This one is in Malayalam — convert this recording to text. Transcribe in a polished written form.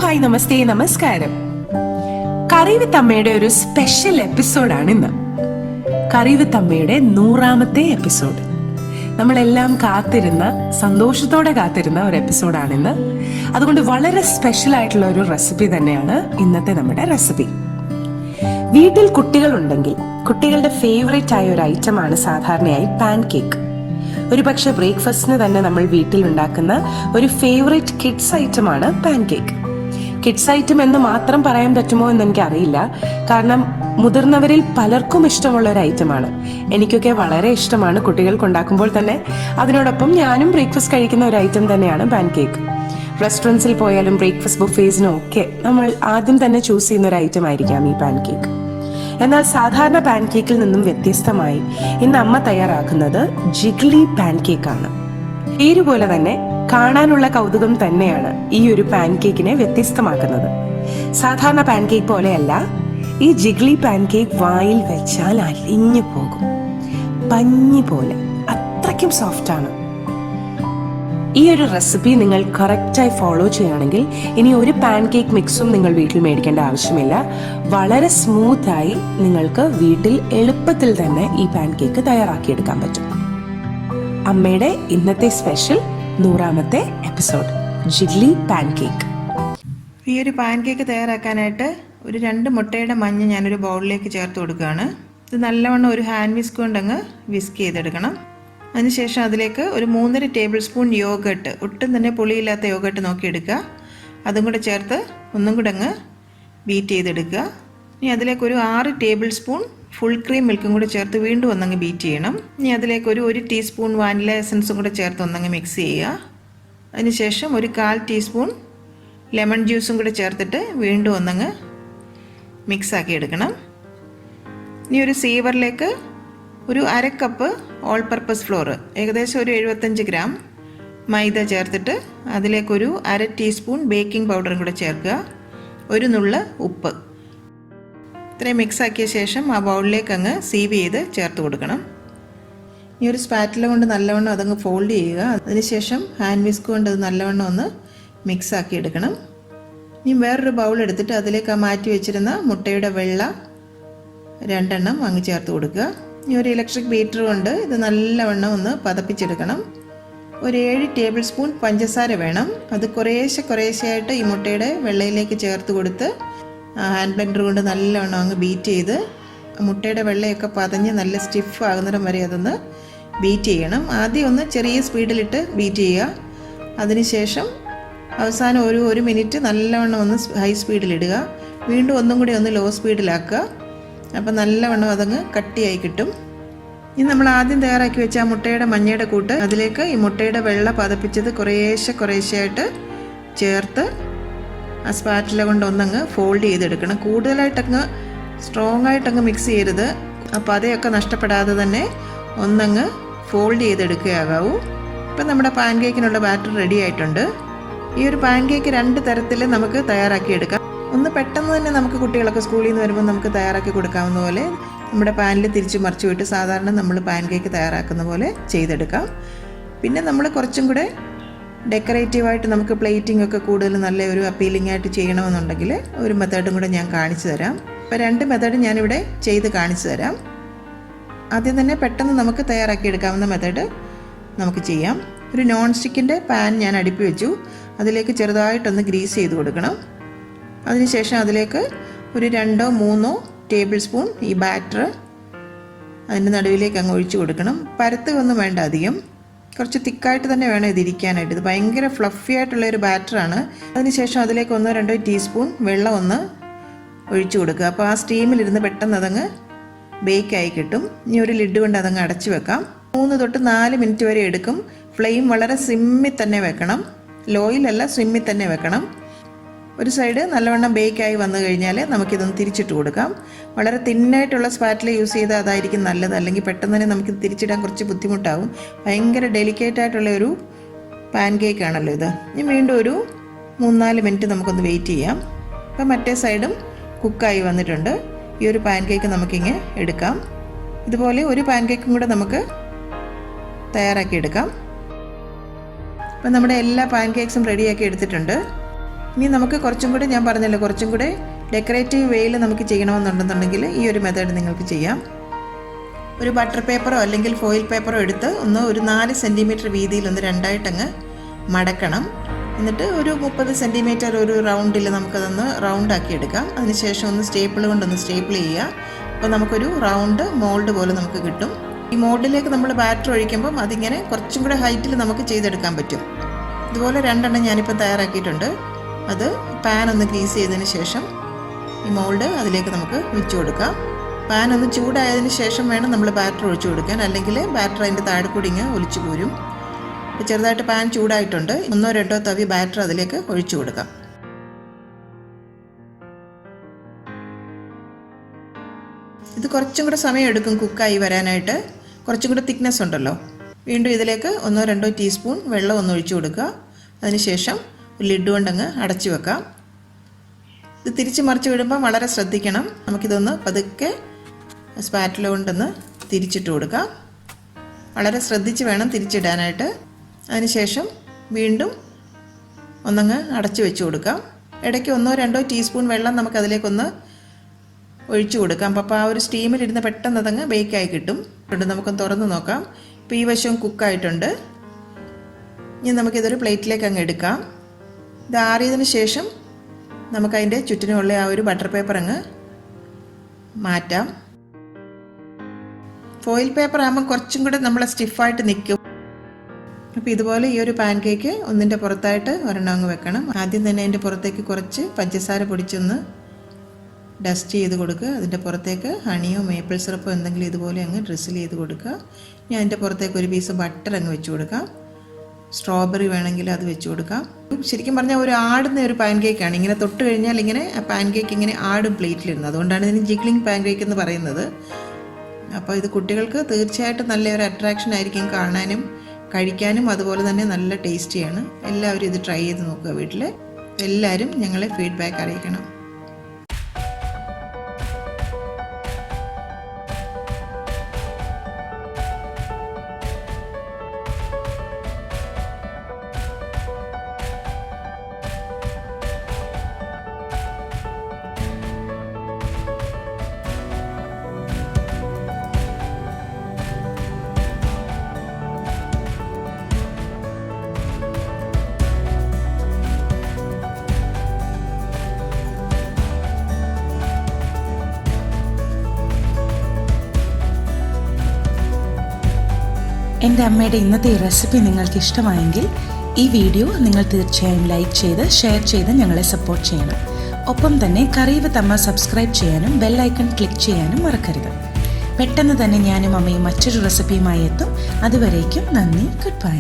ഹായ് നമസ്തേ നമസ്കാരം. കറി വിത്ത് അമ്മയുടെ ഒരു സ്പെഷ്യൽ എപ്പിസോഡാണ് ഇന്ന്. കറി വിത്ത് അമ്മയുടെ 100ാമത്തെ എപ്പിസോഡ്. നമ്മളെല്ലാം സന്തോഷത്തോടെ കാത്തിരുന്ന ഒരു എപ്പിസോഡാണിന്ന്. അതുകൊണ്ട് വളരെ സ്പെഷ്യൽ ആയിട്ടുള്ള ഒരു റെസിപ്പി തന്നെയാണ് ഇന്നത്തെ നമ്മുടെ റെസിപ്പി. വീട്ടിൽ കുട്ടികളുണ്ടെങ്കിൽ കുട്ടികളുടെ ഫേവറേറ്റ് ആയ ഒരു ഐറ്റമാണ് സാധാരണയായി പാൻ കേക്ക്. ഒരു പക്ഷേ ബ്രേക്ക്ഫാസ്റ്റിന് തന്നെ നമ്മൾ വീട്ടിൽ ഉണ്ടാക്കുന്ന ഒരു ഫേവറേറ്റ് കിഡ്സ് ഐറ്റമാണ് പാൻ കേക്ക്. കിഡ്സ് ഐറ്റം എന്ന് മാത്രം പറയാൻ പറ്റുമോ എന്ന് എനിക്കറിയില്ല. കാരണം മുതിർന്നവരിൽ പലർക്കും ഇഷ്ടമുള്ള ഒരു ഐറ്റമാണ്. എനിക്കൊക്കെ വളരെ ഇഷ്ടമാണ്. കുട്ടികൾക്ക് ഉണ്ടാക്കുമ്പോൾ തന്നെ അതിനോടൊപ്പം ഞാനും ബ്രേക്ക്ഫാസ്റ്റ് കഴിക്കുന്ന ഒരു ഐറ്റം തന്നെയാണ് പാൻ കേക്ക്. റെസ്റ്റോറൻറ്റ്സിൽ പോയാലും ബ്രേക്ക്ഫാസ്റ്റ് ബുഫേസിനും ഒക്കെ നമ്മൾ ആദ്യം തന്നെ ചൂസ് ചെയ്യുന്ന ഒരു ഐറ്റം ആയിരിക്കാം ഈ പാൻ കേക്ക്. എന്നാൽ സാധാരണ പാൻ കേക്കിൽ നിന്നും വ്യത്യസ്തമായി ഇന്ന് അമ്മ തയ്യാറാക്കുന്നത് ജിഗ്ലി പാൻ കേക്കാണ്. പേരുപോലെ തന്നെ കാണാനുള്ള കൗതുകം തന്നെയാണ് ഈ ഒരു പാൻ കേക്കിനെ വ്യത്യസ്തമാക്കുന്നത്. സാധാരണ പാൻ കേക്ക് പോലെയല്ല, ഈ ജിഗ്ലി പാൻ കേക്ക് വായിൽ വെച്ചാൽ അലിഞ്ഞു പോകും, പഞ്ഞി പോലെ. അത്രയ്ക്കും സോഫ്റ്റ് ആണ്. ഈ ഒരു റെസിപ്പി നിങ്ങൾ കറക്റ്റായി ഫോളോ ചെയ്യുകയാണെങ്കിൽ ഇനി ഒരു പാൻ കേക്ക് മിക്സും നിങ്ങൾ വീട്ടിൽ മേടിക്കേണ്ട ആവശ്യമില്ല. വളരെ സ്മൂത്തായി നിങ്ങൾക്ക് വീട്ടിൽ എളുപ്പത്തിൽ തന്നെ ഈ പാൻ കേക്ക് തയ്യാറാക്കിയെടുക്കാൻ പറ്റും. അമ്മയുടെ ഇന്നത്തെ special 100ാമത്തെ episode jiggly pan cake. ഈ ഒരു പാൻ കേക്ക് തയ്യാറാക്കാനായിട്ട് ഒരു 2 മുട്ടയുടെ മഞ്ഞ ഞാനൊരു ബൗളിലേക്ക് ചേർത്ത് കൊടുക്കുകയാണ്. ഇത് നല്ലവണ്ണം ഒരു ഹാൻഡ് വിസ്ക് കൊണ്ടങ്ങ് വിസ്ക് ചെയ്തെടുക്കണം. അതിനുശേഷം അതിലേക്ക് ഒരു 3.5 ടേബിൾ സ്പൂൺ യോഗട്ട്, ഒട്ടും തന്നെ പുളിയില്ലാത്ത യോഗട്ട് നോക്കിയെടുക്കുക. അതും കൂടെ ചേർത്ത് ഒന്നും കൂടെ അങ്ങ് ബീറ്റ് ചെയ്തെടുക്കുക. ഇനി അതിലേക്ക് ഒരു 6 ടേബിൾ സ്പൂൺ ഫുൾ ക്രീം മിൽക്കും കൂടെ ചേർത്ത് വീണ്ടും ഒന്നങ്ങ് ബീറ്റ് ചെയ്യണം. ഇനി അതിലേക്ക് ഒരു 1 ടീസ്പൂൺ വാനില എസൻസും കൂടെ ചേർത്ത് ഒന്നങ്ങ് മിക്സ് ചെയ്യുക. അതിനുശേഷം ഒരു 1/4 ടീസ്പൂൺ ലെമൺ ജ്യൂസും കൂടെ ചേർത്തിട്ട് വീണ്ടും ഒന്നങ്ങ് മിക്സാക്കി എടുക്കണം. ഇനി ഒരു സീവറിലേക്ക് ഒരു 1/2 കപ്പ് ഓൾ പർപ്പസ് ഫ്ലോർ, ഏകദേശം ഒരു 75 ഗ്രാം മൈദ ചേർത്തിട്ട് അതിലേക്കൊരു 1/2 ടീസ്പൂൺ ബേക്കിംഗ് പൗഡറും കൂടെ ചേർക്കുക. ഒരു നുള്ള് ഉപ്പ്. ഇത്രയും മിക്സാക്കിയ ശേഷം ആ ബൗളിലേക്ക് അങ്ങ് സീവ് ചെയ്ത് ചേർത്ത് കൊടുക്കണം. ഇനി ഒരു സ്പാറ്റില കൊണ്ട് നല്ലവണ്ണം അതങ്ങ് ഫോൾഡ് ചെയ്യുക. അതിനുശേഷം ഹാൻഡ് വിസ്ക് കൊണ്ട് അത് നല്ലവണ്ണം ഒന്ന് മിക്സാക്കി എടുക്കണം. ഇനി വേറൊരു ബൗൾ എടുത്തിട്ട് അതിലേക്ക് ആ മാറ്റി വെച്ചിരുന്ന മുട്ടയുടെ വെള്ള 2 എണ്ണം അങ്ങ് ചേർത്ത് കൊടുക്കുക. ഇനി ഒരു ഇലക്ട്രിക് ബീറ്റർ കൊണ്ട് ഇത് നല്ലവണ്ണം ഒന്ന് പതപ്പിച്ചെടുക്കണം. ഒരു 7 ടേബിൾ സ്പൂൺ പഞ്ചസാര വേണം. അത് കുറേശ്ശെയായിട്ട് ഈ മുട്ടയുടെ വെള്ളയിലേക്ക് ചേർത്ത് കൊടുത്ത് ഹാൻഡ് ബ്ലെൻഡർ കൊണ്ട് നല്ലവണ്ണം അങ്ങ് ബീറ്റ് ചെയ്ത് മുട്ടയുടെ വെള്ളയൊക്കെ പതഞ്ഞ് നല്ല സ്റ്റിഫ് ആകുന്നിടം വരെ അതൊന്ന് ബീറ്റ് ചെയ്യണം. ആദ്യം ഒന്ന് ചെറിയ സ്പീഡിലിട്ട് ബീറ്റ് ചെയ്യുക. അതിനുശേഷം അവസാനം ഒരു 1 മിനിറ്റ് നല്ലവണ്ണം ഒന്ന് ഹൈ സ്പീഡിലിടുക. വീണ്ടും ഒന്നും കൂടി ഒന്ന് ലോ സ്പീഡിലാക്കുക. അപ്പം നല്ലവണ്ണം അതങ്ങ് കട്ടിയായി കിട്ടും. ഇനി നമ്മൾ ആദ്യം തയ്യാറാക്കി വെച്ച ആ മുട്ടയുടെ മഞ്ഞയുടെ കൂട്ട് അതിലേക്ക് ഈ മുട്ടയുടെ വെള്ള പതപ്പിച്ചത് കുറേശ്ശെയായിട്ട് ചേർത്ത് ആ സ്പാറ്റില കൊണ്ട് ഒന്നങ്ങ് ഫോൾഡ് ചെയ്തെടുക്കണം. കൂടുതലായിട്ടങ്ങ് സ്ട്രോങ് ആയിട്ടങ്ങ് മിക്സ് ചെയ്യരുത്. ആ പതയൊക്കെ നഷ്ടപ്പെടാതെ തന്നെ ഒന്നങ്ങ് ഫോൾഡ് ചെയ്തെടുക്കുകയാകാവൂ. ഇപ്പം നമ്മുടെ പാൻ കേക്കിനുള്ള ബാറ്റർ റെഡി ആയിട്ടുണ്ട്. ഈ ഒരു പാൻ കേക്ക് 2 തരത്തിൽ നമുക്ക് തയ്യാറാക്കിയെടുക്കാം. ഒന്ന് പെട്ടെന്ന് തന്നെ നമുക്ക് കുട്ടികളൊക്കെ സ്കൂളിൽ നിന്ന് വരുമ്പോൾ നമുക്ക് തയ്യാറാക്കി കൊടുക്കാവുന്ന പോലെ നമ്മുടെ പാനിൽ തിരിച്ച് മറിച്ച് വിട്ട് സാധാരണ നമ്മൾ പാൻ കേക്ക് തയ്യാറാക്കുന്ന പോലെ ചെയ്തെടുക്കാം. പിന്നെ നമ്മൾ കുറച്ചും കൂടെ ഡെക്കറേറ്റീവായിട്ട് നമുക്ക് പ്ലേറ്റിംഗ് ഒക്കെ കൂടുതൽ നല്ല ഒരു അപ്പീലിംഗ് ആയിട്ട് ചെയ്യണമെന്നുണ്ടെങ്കിൽ ഒരു മെത്തേഡും കൂടെ ഞാൻ കാണിച്ചു തരാം. ഇപ്പോൾ 2 മെത്തേഡ് ഞാനിവിടെ ചെയ്ത് കാണിച്ചു തരാം. ആദ്യം തന്നെ പെട്ടെന്ന് നമുക്ക് തയ്യാറാക്കിയെടുക്കാവുന്ന മെത്തേഡ് നമുക്ക് ചെയ്യാം. ഒരു നോൺ സ്റ്റിക്കിൻ്റെ പാൻ ഞാൻ അടുപ്പി വെച്ചു. അതിലേക്ക് ചെറുതായിട്ടൊന്ന് ഗ്രീസ് ചെയ്ത് കൊടുക്കണം. അതിനുശേഷം അതിലേക്ക് ഒരു 2-3 ടേബിൾ സ്പൂൺ ഈ ബാറ്റർ അതിൻ്റെ നടുവിലേക്ക് അങ്ങ് ഒഴിച്ചു കൊടുക്കണം. പരത്തുകയൊന്നും വേണ്ട, അധികം കുറച്ച് തിക്കായിട്ട് തന്നെ വേണം ഇതിരിക്കാനായിട്ട്. ഇത് ഭയങ്കര ഫ്ലഫി ആയിട്ടുള്ളൊരു ബാറ്ററാണ്. അതിനുശേഷം അതിലേക്ക് 1-2 ടീസ്പൂൺ വെള്ളം ഒന്ന് ഒഴിച്ചു കൊടുക്കുക. അപ്പോൾ ആ സ്റ്റീമിലിരുന്ന് പെട്ടെന്ന് അതങ്ങ് ബേക്കായി കിട്ടും. ഇനി ഒരു ലിഡ് കൊണ്ട് അതങ്ങ് അടച്ചു വെക്കാം. 3 തൊട്ട് 4 മിനിറ്റ് വരെ എടുക്കും. ഫ്ലെയിം വളരെ സിമ്മിൽ തന്നെ വെക്കണം, ലോയിലല്ല, സിമ്മിൽ തന്നെ വെക്കണം. ഒരു സൈഡ് നല്ലവണ്ണം ബേക്കായി വന്നു കഴിഞ്ഞാൽ നമുക്കിതൊന്ന് തിരിച്ചിട്ട് കൊടുക്കാം. വളരെ തിന്നായിട്ടുള്ള സ്പാറ്റില യൂസ് ചെയ്താൽ അതായിരിക്കും നല്ലത്. അല്ലെങ്കിൽ പെട്ടെന്ന് തന്നെ നമുക്കിത് തിരിച്ചിടാൻ കുറച്ച് ബുദ്ധിമുട്ടാവും. ഭയങ്കര ഡെലിക്കേറ്റ് ആയിട്ടുള്ള ഒരു പാൻ കേക്ക് ആണല്ലോ ഇത്. ഇനി വീണ്ടും ഒരു 3-4 മിനിറ്റ് നമുക്കൊന്ന് വെയിറ്റ് ചെയ്യാം. അപ്പം മറ്റേ സൈഡും കുക്കായി വന്നിട്ടുണ്ട്. ഈ ഒരു പാൻ കേക്ക് നമുക്കിങ്ങനെ എടുക്കാം. ഇതുപോലെ ഒരു പാൻ കേക്കും കൂടെ നമുക്ക് തയ്യാറാക്കി എടുക്കാം. അപ്പം നമ്മുടെ എല്ലാ പാൻ കേക്ക്സും റെഡിയാക്കി എടുത്തിട്ടുണ്ട്. ഇനി നമുക്ക് കുറച്ചും കൂടെ, ഞാൻ പറഞ്ഞല്ലോ, കുറച്ചും കൂടെ ഡെക്കറേറ്റീവ് വേയിൽ നമുക്ക് ചെയ്യണമെന്നുണ്ടെന്നുണ്ടെങ്കിൽ ഈ ഒരു മെത്തേഡ് നിങ്ങൾക്ക് ചെയ്യാം. ഒരു ബട്ടർ പേപ്പറോ അല്ലെങ്കിൽ ഫോയിൽ പേപ്പറോ എടുത്ത് ഒരു 4 സെൻറ്റിമീറ്റർ വീതിയിൽ രണ്ടായിട്ടങ്ങ് മടക്കണം. എന്നിട്ട് ഒരു 30 സെൻറ്റിമീറ്റർ ഒരു റൗണ്ടിൽ നമുക്കതൊന്ന് റൗണ്ടാക്കി എടുക്കാം. അതിനുശേഷം സ്റ്റേപ്പിൾ കൊണ്ടൊന്ന് സ്റ്റേപ്പിൾ ചെയ്യുക. അപ്പോൾ നമുക്കൊരു റൗണ്ട് മോൾഡ് പോലെ നമുക്ക് കിട്ടും. ഈ മോൾഡിലേക്ക് നമ്മൾ ബാറ്റർ ഒഴിക്കുമ്പം അതിങ്ങനെ കുറച്ചും കൂടെ ഹൈറ്റിൽ നമുക്ക് ചെയ്തെടുക്കാൻ പറ്റും. ഇതുപോലെ 2 എണ്ണം ഞാനിപ്പോൾ തയ്യാറാക്കിയിട്ടുണ്ട്. അത് പാൻ ഒന്ന് ഗ്രീസ് ചെയ്തതിന് ശേഷം ഈ മോൾഡ് അതിലേക്ക് നമുക്ക് വെച്ച് കൊടുക്കാം. പാൻ ഒന്ന് ചൂടായതിന് ശേഷം വേണം നമ്മൾ ബാറ്റർ ഒഴിച്ചു കൊടുക്കാൻ, അല്ലെങ്കിൽ ബാറ്റർ അതിൻ്റെ താഴെ കൂടി ഇങ്ങനെ ഒലിച്ചു പോരും. അപ്പോൾ ചെറുതായിട്ട് പാൻ ചൂടായിട്ടുണ്ട്. 1-2 തവി ബാറ്റർ അതിലേക്ക് ഒഴിച്ചു കൊടുക്കാം. ഇത് കുറച്ചും കൂടെ സമയം എടുക്കും കുക്കായി വരാനായിട്ട്. കുറച്ചും കൂടെ തിക്നെസ് ഉണ്ടല്ലോ. വീണ്ടും ഇതിലേക്ക് 1-2 ടീസ്പൂൺ വെള്ളം ഒന്ന് ഒഴിച്ചു കൊടുക്കുക. അതിനുശേഷം ലിഡ് കൊണ്ടങ്ങ് അടച്ചു വെക്കാം. ഇത് തിരിച്ച് മറിച്ച് വിടുമ്പോൾ വളരെ ശ്രദ്ധിക്കണം. നമുക്കിതൊന്ന് പതുക്കെ സ്പാറ്റില കൊണ്ടൊന്ന് തിരിച്ചിട്ട് കൊടുക്കാം. വളരെ ശ്രദ്ധിച്ച് വേണം തിരിച്ചിടാനായിട്ട്. അതിനുശേഷം വീണ്ടും ഒന്നങ്ങ് അടച്ചു വെച്ച് കൊടുക്കാം. ഇടയ്ക്ക് 1-2 ടീസ്പൂൺ വെള്ളം നമുക്കതിലേക്കൊന്ന് ഒഴിച്ചു കൊടുക്കാം. അപ്പോൾ ആ ഒരു സ്റ്റീമിലിരുന്ന് പെട്ടെന്ന് അതങ്ങ് ബേക്കായി കിട്ടും. നമുക്കൊന്ന് തുറന്ന് നോക്കാം. ഇപ്പോൾ ഈ വശവും കുക്കായിട്ടുണ്ട്. ഇനി നമുക്കിതൊരു പ്ലേറ്റിലേക്ക് അങ്ങ് എടുക്കാം. ഇത് ആറിയതിന് ശേഷം നമുക്കതിൻ്റെ ചുറ്റിനുമുള്ള ആ ഒരു ബട്ടർ പേപ്പർ അങ്ങ് മാറ്റാം. ഫോയിൽ പേപ്പർ ആകുമ്പോൾ കുറച്ചും കൂടെ നമ്മൾ സ്റ്റിഫായിട്ട് നിൽക്കും. അപ്പോൾ ഇതുപോലെ ഈ ഒരു പാൻ കേക്ക് ഒന്നിൻ്റെ പുറത്തായിട്ട് ഒരെണ്ണം അങ്ങ് വെക്കണം. ആദ്യം തന്നെ അതിൻ്റെ പുറത്തേക്ക് കുറച്ച് പഞ്ചസാര പൊടിച്ചൊന്ന് ഡസ്റ്റ് ചെയ്ത് കൊടുക്കുക. അതിൻ്റെ പുറത്തേക്ക് ഹണിയോ മേപ്പിൾ സിറപ്പോ എന്തെങ്കിലും ഇതുപോലെ അങ്ങ് ഡ്രിസിൽ ചെയ്ത് കൊടുക്കുക. ഞാൻ അതിൻ്റെ പുറത്തേക്ക് ഒരു പീസ് ബട്ടർ അങ്ങ് വെച്ച് കൊടുക്കാം. സ്ട്രോബെറി വേണമെങ്കിൽ അത് വെച്ച് കൊടുക്കാം. ശരിക്കും പറഞ്ഞാൽ ഒരു ആടുന്ന ഒരു പാൻ കേക്കാണ്. ഇങ്ങനെ തൊട്ട് കഴിഞ്ഞാൽ ഇങ്ങനെ പാൻ കേക്ക് ഇങ്ങനെ ആടും പ്ലേറ്റിലിരുന്നത്. അതുകൊണ്ടാണ് ഇതിന് ജിഗ്ലിംഗ് പാൻ കേക്ക് എന്ന് പറയുന്നത്. അപ്പോൾ ഇത് കുട്ടികൾക്ക് തീർച്ചയായിട്ടും നല്ലൊരു അട്രാക്ഷൻ ആയിരിക്കും കാണാനും കഴിക്കാനും. അതുപോലെ തന്നെ നല്ല ടേസ്റ്റിയാണ്. എല്ലാവരും ഇത് ട്രൈ ചെയ്ത് നോക്കുക വീട്ടിൽ. എല്ലാവരും ഞങ്ങളെ ഫീഡ്ബാക്ക് അറിയിക്കണം. എൻ്റെ അമ്മയുടെ ഇന്നത്തെ ഈ റെസിപ്പി നിങ്ങൾക്ക് ഇഷ്ടമായെങ്കിൽ ഈ വീഡിയോ നിങ്ങൾ തീർച്ചയായും ലൈക്ക് ചെയ്ത് ഷെയർ ചെയ്ത് ഞങ്ങളെ സപ്പോർട്ട് ചെയ്യണം. ഒപ്പം തന്നെ കറി വിത്ത് അമ്മ സബ്സ്ക്രൈബ് ചെയ്യാനും ബെൽ ഐക്കൺ ക്ലിക്ക് ചെയ്യാനും മറക്കരുത്. പെട്ടെന്ന് തന്നെ ഞാനും അമ്മയും മറ്റൊരു റെസിപ്പിയുമായി എത്തും. അതുവരേക്കും നന്ദി. Good bye.